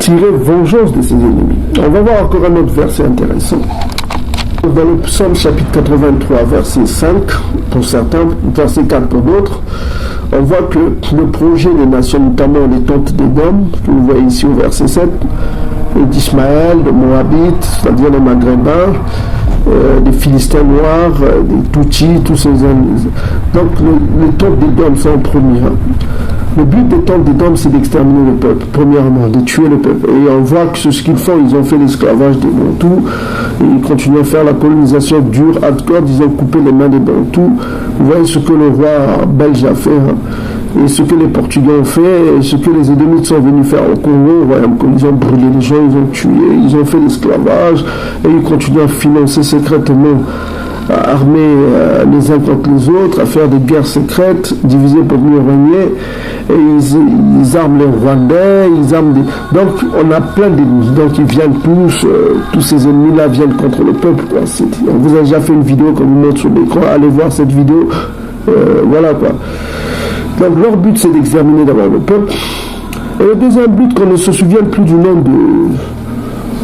tirer vengeance de ses ennemis. On va voir encore un autre verset intéressant. Dans le psaume chapitre 83, verset 5, pour certains, verset 4 pour d'autres, on voit que le projet des nations, notamment les tentes d'Édom, que vous voyez ici au verset 7, et d'Ismaël, de Moabites, c'est-à-dire les Maghrébins, des Philistins noirs, des Tutsis, tous ces ennemis. Donc les tentes d'Édom sont en premier. Le but des tentes d'Édom, c'est d'exterminer le peuple, premièrement, de tuer le peuple. Et on voit que c'est ce qu'ils font, ils ont fait l'esclavage des Bantous, et ils continuent à faire la colonisation dure, hardcore, ils ont coupé les mains des Bantous. Vous voyez ce que le roi belge a fait, et ce que les Portugais ont fait, et ce que les Édomites sont venus faire au Congo. Ils ont brûlé les gens, ils ont tué, ils ont fait l'esclavage, et ils continuent à financer secrètement, à armer les uns contre les autres, à faire des guerres secrètes, diviser pour mieux régner, et ils arment les Rwandais, ils arment des... Donc on a plein d'ennemis, donc ils viennent tous ces ennemis-là viennent contre le peuple, quoi. On vous a déjà fait une vidéo qu'on vous montre sur l'écran, allez voir cette vidéo, voilà quoi. Donc leur but c'est d'exterminer d'abord le peuple, et le deuxième but, qu'on ne se souvienne plus du nom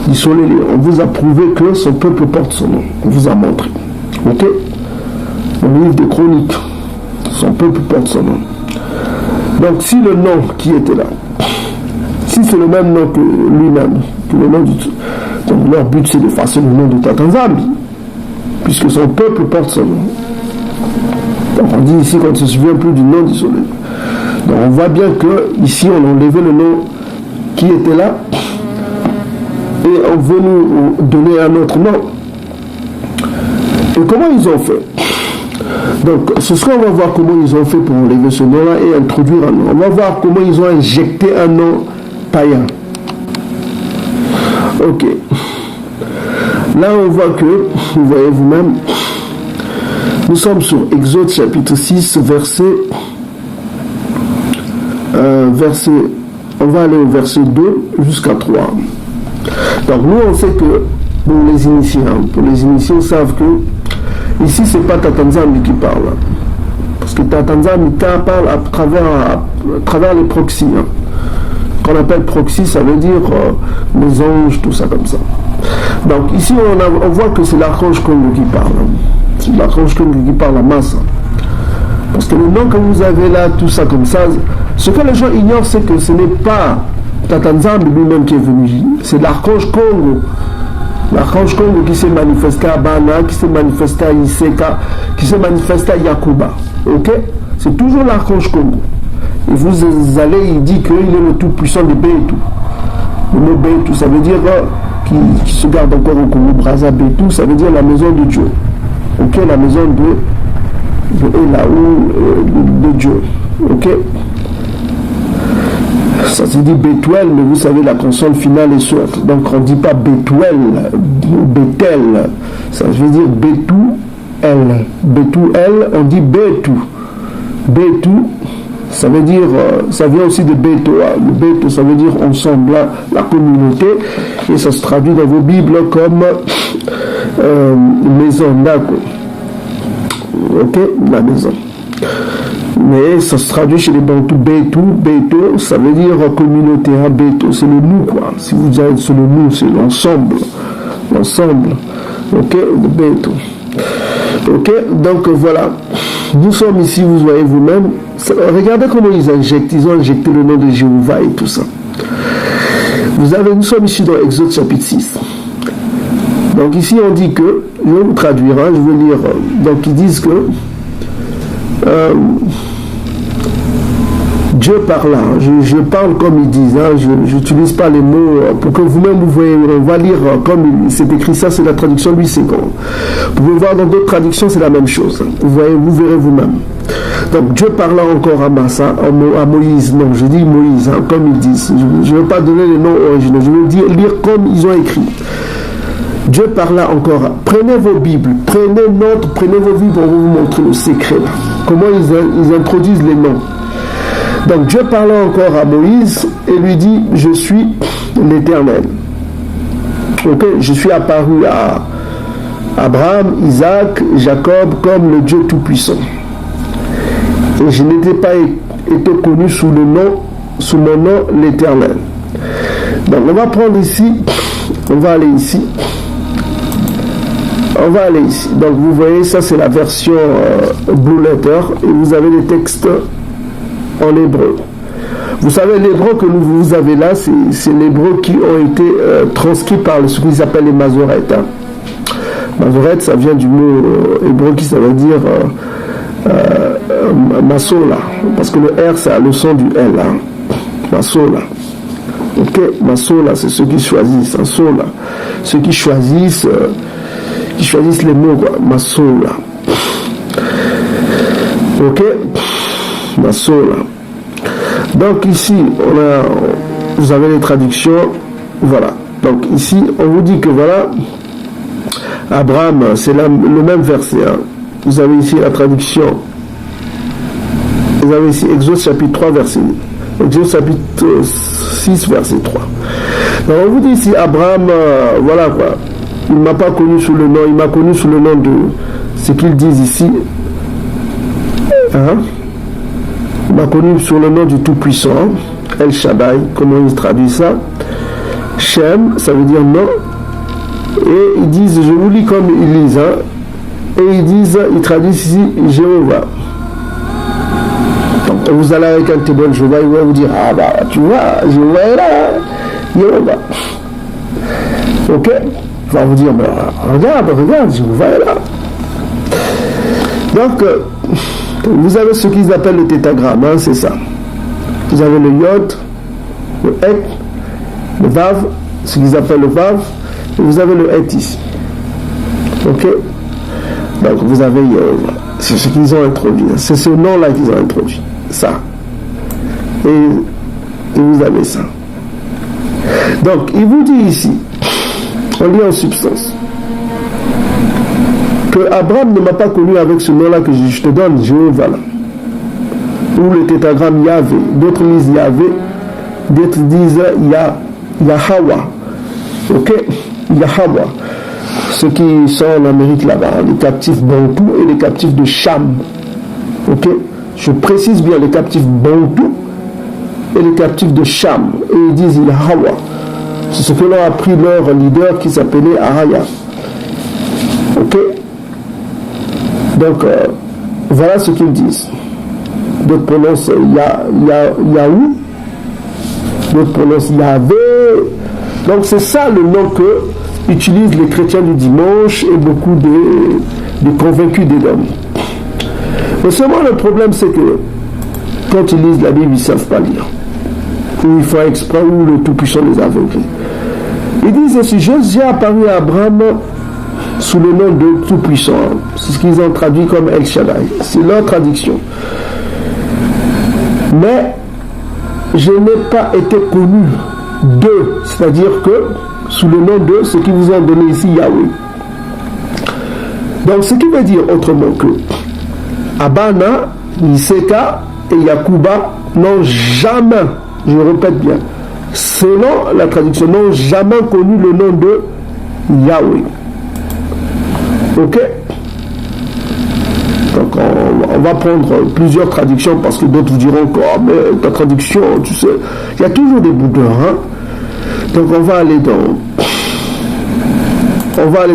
d'Isolé. On vous a prouvé que son peuple porte son nom, on vous a montré. Ok, dans le livre des Chroniques, son peuple porte son nom. Donc si le nom qui était là, si c'est le même nom que lui-même, que le nom donc leur but c'est d'effacer le nom de Tatanzambi, puisque son peuple porte son nom. Donc on dit ici qu'on ne se souvient plus du nom d'Isolé. Donc on voit bien que ici on a enlevé le nom qui était là et on veut nous donner un autre nom. Et comment ils ont fait? Donc, ce soir, on va voir comment ils ont fait pour enlever ce nom-là et introduire un nom. On va voir comment ils ont injecté un nom païen. Ok. Là, on voit que, vous voyez vous-même, nous sommes sur Exode chapitre 6, on va aller au verset 2 jusqu'à 3. Donc, nous, on sait que, pour les initiés savent que ici, ce n'est pas Tatanzambi qui parle. Parce que Tatanzambi parle à travers les proxys. Qu'on appelle proxy, ça veut dire les anges, tout ça comme ça. Donc ici, on voit que c'est l'archange Congo qui parle. C'est l'archange Congo qui parle à masse. Parce que le nom que vous avez là, tout ça comme ça, ce que les gens ignorent, c'est que ce n'est pas Tatanzambi lui-même qui est venu. C'est l'archange Congo. L'archange Congo qui s'est manifesté à Bana, qui s'est manifesté à Iseka, qui s'est manifesté à Yakuba. Ok? C'est toujours l'archange Congo. Et vous allez, il dit qu'il est le tout-puissant de Bétou. Le mot Bétou, ça veut dire qui se garde encore au Congo, Brazza Bétou, ça veut dire la maison de Dieu. Ok? La maison de Elahu, de Dieu. Ok? Ça se dit Bétuel, mais vous savez, la consonne finale est sourde. Donc on ne dit pas Bétuel, Bétel. Ça veut dire Bétou-El. Bétou-El, on dit Bétou. Bétou, ça veut dire, ça vient aussi de Bétoa. Le Bétou, ça veut dire ensemble, la communauté. Et ça se traduit dans vos Bibles comme maison, d'accord. Ok, la maison. Mais ça se traduit chez les Bantous, Béto, ça veut dire communauté, Béto, c'est le nous, quoi. Si vous dites c'est le nous, c'est l'ensemble, ok, le Béto. Ok, donc voilà, nous sommes ici, vous voyez vous-même, regardez comment ils ont injecté le nom de Jéhovah et tout ça. Nous sommes ici dans Exode chapitre 6. Donc ici on dit que, je vais vous traduire, je vais lire, donc ils disent que Dieu parla, je parle comme ils disent, je n'utilise pas les mots pour que vous-même vous voyez, on va lire comme c'est écrit ça, c'est la traduction Louis II. Vous pouvez voir dans d'autres traductions, c'est la même chose. Vous voyez, vous verrez vous-même. Donc Dieu parla encore à Massa, à Moïse, non, je dis Moïse, comme ils disent. Je ne vais pas donner les noms originaux, je vais lire comme ils ont écrit. Dieu parla encore, prenez vos Bibles, prenez vos Bibles, on va vous montrer le secret. Comment ils introduisent les noms. Donc Dieu parla encore à Moïse et lui dit, je suis l'Éternel. Ok, je suis apparu à Abraham, Isaac, Jacob comme le Dieu Tout-Puissant. Et je n'étais pas été connu sous mon nom l'Éternel. Donc on va prendre ici, on va aller ici. On va aller ici. Donc vous voyez, ça c'est la version Blue Letter et vous avez les textes en hébreu. Vous savez, l'hébreu que vous avez là, c'est l'hébreu qui ont été transcrits par ce qu'ils appellent les masorettes. Hein. Masorettes, ça vient du mot hébreu qui ça veut dire masola, parce que le R c'est le son du L. Hein. Masola. Ok, masola, c'est ceux qui choisissent. Hein, sola. Ceux qui choisissent les mots, quoi. Masola. Ok, masola. Donc ici, vous avez les traductions, voilà. Donc ici, on vous dit que voilà, Abraham, c'est le même verset. Hein. Vous avez ici la traduction. Vous avez ici Exode chapitre 3, verset. Exode chapitre 6, verset 3. Donc on vous dit ici, Abraham, voilà quoi. Il ne m'a pas connu sous le nom, il m'a connu sous le nom de ce qu'ils disent ici. Hein? Il m'a connu sous le nom du Tout-Puissant, El Shaddai, comment ils traduisent ça. Shem, ça veut dire non. Et ils disent, je vous lis comme ils lisent, hein, et ils traduisent ici Jéhovah. Donc vous allez avec un témoin de Jéhovah, il va vous dire, ah bah tu vois, Jéhovah est là, hein, Jéhovah. Ok, il va vous dire, bah, regarde, Jéhovah est là. Donc, vous avez ce qu'ils appellent le tétragramme, hein, c'est ça. Vous avez le Yod, le Et, le Vav, ce qu'ils appellent le Vav, et vous avez le Et ici. Ok? Donc vous avez Yehovah. C'est ce qu'ils ont introduit. C'est ce nom-là qu'ils ont introduit. Ça. Et vous avez ça. Donc, il vous dit ici, on lit en substance, que Abraham ne m'a pas connu avec ce nom-là que je te donne, Jéhovah, ou le tétragramme Yahvé. D'autres lisent Yahvé, d'autres disent Yahweh. Ok, Yahweh. Ceux qui sont en Amérique là-bas, les captifs Bantou et les captifs de Cham. Ok, je précise bien les captifs Bantou et les captifs de Cham. Et ils disent Yahweh. C'est ce que l'on a appris leur leader qui s'appelait Araya. Ok. Donc, voilà ce qu'ils disent. D'autres prononcent Yahou, d'autres prononcent Yahvé. Donc, c'est ça le nom que utilisent les chrétiens du dimanche et beaucoup de convaincus d'Édom. Mais seulement le problème, c'est que quand ils lisent la Bible, ils ne savent pas lire. Ou ils font exprès, ou le Tout-Puissant les a aveuglés. Ils disent ainsi, Jésus a apparu à Abraham sous le nom de Tout-Puissant. C'est ce qu'ils ont traduit comme El Shaddai. C'est leur traduction. Mais je n'ai pas été connu d'eux, c'est-à-dire que sous le nom de ce qu'ils vous ont donné ici, Yahweh. Donc ce qui veut dire autrement que Abana, Iseka et Yakuba n'ont jamais, je répète bien, selon la traduction, n'ont jamais connu le nom de Yahweh. Ok? Donc on va prendre plusieurs traductions parce que d'autres vous diront que oh, mais ta traduction, tu sais, il y a toujours des boudins. Hein? Donc on va aller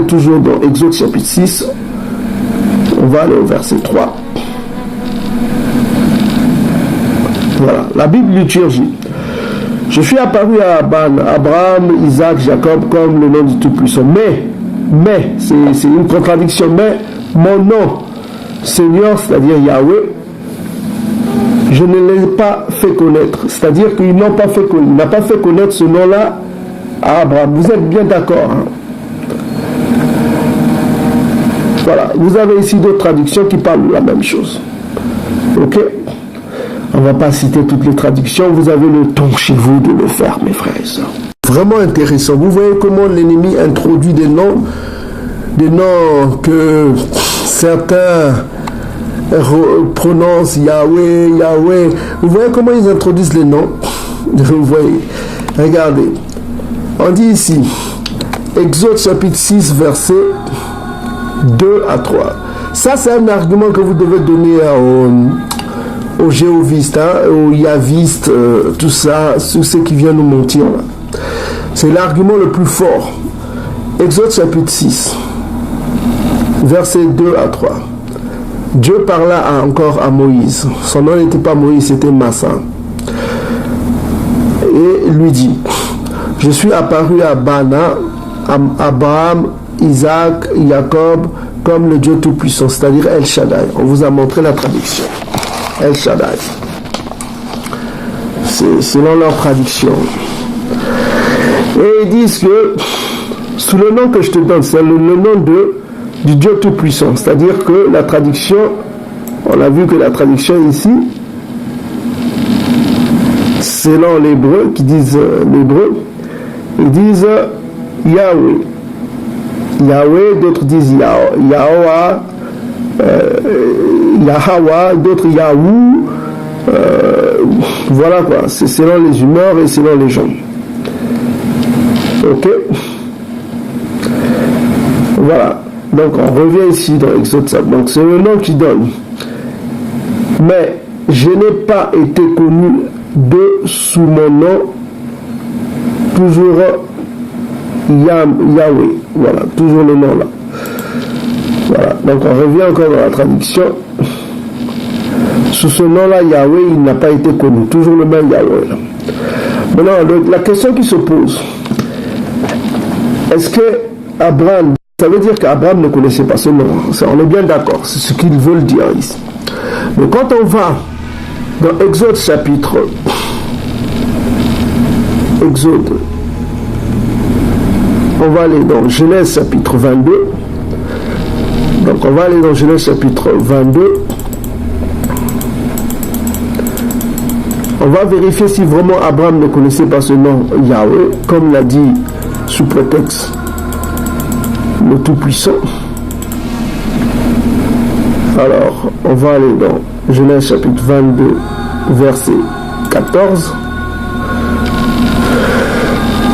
toujours dans Exode chapitre 6. On va aller au verset 3. Voilà, la Bible liturgie. Je suis apparu à Abraham, Isaac, Jacob comme le nom du Tout-Puissant. Mais, c'est une contradiction. Mais mon nom, Seigneur, c'est-à-dire Yahweh, je ne l'ai pas fait connaître. C'est-à-dire qu'il n'a pas fait connaître ce nom-là à Abraham. Vous êtes bien d'accord, hein? Voilà. Vous avez ici d'autres traductions qui parlent de la même chose. Ok? On ne va pas citer toutes les traductions. Vous avez le temps chez vous de le faire, mes frères et sœurs. Vraiment intéressant. Vous voyez comment l'ennemi introduit des noms que certains prononcent Yahweh. Vous voyez comment ils introduisent les noms? Vous voyez. Regardez. On dit ici, Exode chapitre 6, verset 2 à 3. Ça, c'est un argument que vous devez donner aux jéhovistes, hein, aux yavistes, tout ça, tous ceux qui viennent nous mentir. Là. C'est l'argument le plus fort. Exode chapitre 6, versets 2 à 3. Dieu parla encore à Moïse. Son nom n'était pas Moïse, c'était Massa. Et lui dit, je suis apparu à Bana, à Abraham, Isaac, Jacob, comme le Dieu Tout-Puissant, c'est-à-dire El Shaddai. On vous a montré la traduction. El Shaddai. C'est selon leur traduction. Et ils disent que sous le nom que je te donne, c'est le nom du Dieu Tout-Puissant. C'est-à-dire que la traduction, on a vu que la traduction ici, selon l'hébreu, qui disent l'hébreu, ils disent Yahweh. Yahweh, d'autres disent Yahweh, Yahweh, d'autres Yahou. Voilà quoi, c'est selon les humeurs et selon les gens. Ok. Voilà. Donc on revient ici dans Exode 7. Donc c'est le nom qui donne. Mais je n'ai pas été connu sous mon nom, toujours Yahweh. Voilà, toujours le nom là. Voilà. Donc on revient encore dans la traduction. Sous ce nom-là, Yahweh, il n'a pas été connu. Toujours le même Yahweh. Maintenant, la question qui se pose, est-ce que Abraham, ça veut dire qu'Abraham ne connaissait pas ce nom? On est bien d'accord, c'est ce qu'ils veulent dire ici. Mais quand on va dans Exode chapitre, on va aller dans Genèse chapitre 22. Donc on va aller dans Genèse chapitre 22. On va vérifier si vraiment Abraham ne connaissait pas ce nom Yahweh, comme l'a dit sous prétexte le Tout-Puissant. Alors, on va aller dans Genèse chapitre 22, verset 14.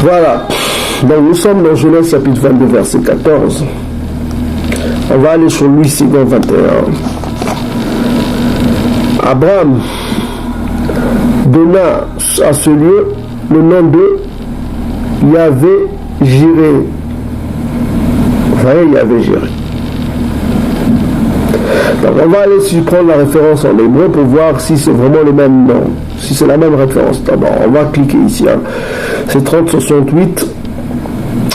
Voilà. Donc nous sommes dans Genèse chapitre 22, verset 14. On va aller sur Louis Ségon 21. Abraham donna à ce lieu le nom de Yahvé Jiré. Vous voyez, Yahvé Jiré. Donc on va aller prendre la référence en hébreu pour voir si c'est vraiment le même nom, si c'est la même référence. D'abord, on va cliquer ici. C'est 3068.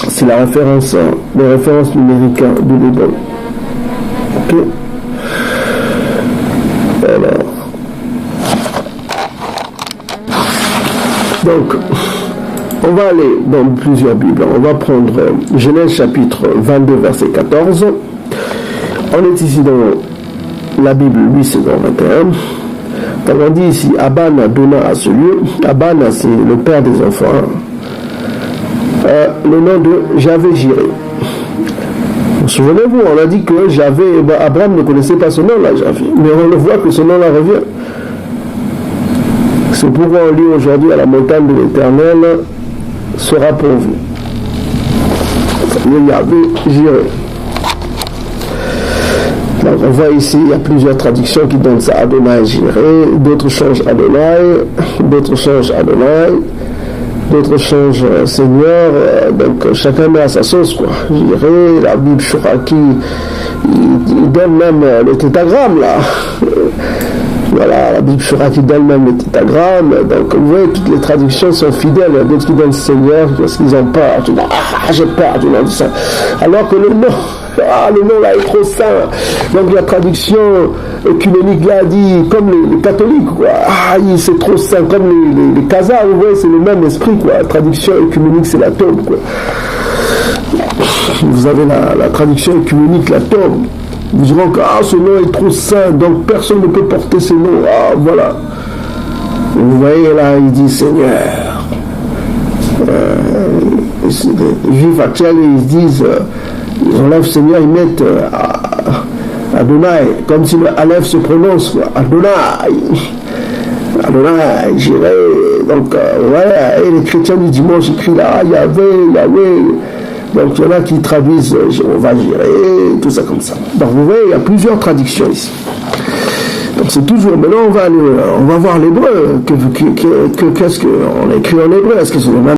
C'est la référence, les références numériques de l'hébreu. Ok. Alors. Donc, on va aller dans plusieurs Bibles. On va prendre Genèse chapitre 22, verset 14. On est ici dans la Bible, Louis Ségon 21. Donc on dit ici, Abana donna à ce lieu. Abana, c'est le père des enfants. Le nom de Yahvé Jiré. Souvenez-vous, on a dit que Abraham ne connaissait pas ce nom-là, Yahvé. Mais on le voit que ce nom-là revient. C'est pourquoi on lit aujourd'hui à la montagne de l'Éternel sera pourvu. Yahvé Jiré. Donc on voit ici, il y a plusieurs traductions qui donnent ça, Adonai Jiré, d'autres changent Adonai, d'autres changent Adonai, d'autres changent Seigneur, donc chacun met à sa sauce quoi. Jiré, la Bible Shuraki, il donne même le tétragramme là. Voilà, la Bible Shuraki donne même le tétragramme. Donc vous voyez, toutes les traductions sont fidèles. Il y a d'autres qui donnent Seigneur parce qu'ils ont peur. Tu dis, j'ai peur du nom de ça. Alors que le nom là est trop saint. Donc la traduction œcuménique là dit comme les catholiques quoi. C'est trop saint comme les Khazars. Vous voyez, c'est le même esprit quoi. La traduction œcuménique c'est la tombe quoi. Vous avez la traduction œcuménique, la tombe. Vous direz que ce nom est trop saint, donc personne ne peut porter ce nom. Voilà. Vous voyez là, il dit Seigneur. Les Juifs actuels, ils disent, ils enlèvent Seigneur, ils mettent Adonai, comme si le Aleph se prononce. Adonai. Adonai, j'irai. Donc, voilà. Et les chrétiens du dimanche écrivent là, Yahvé. Donc il y en a qui traduisent Jéhovah Jiré, tout ça comme ça. Donc vous voyez, il y a plusieurs traductions ici. Donc c'est toujours, maintenant on va voir l'hébreu. Qu'est-ce qu'on écrit en hébreu? Est-ce que c'est le même?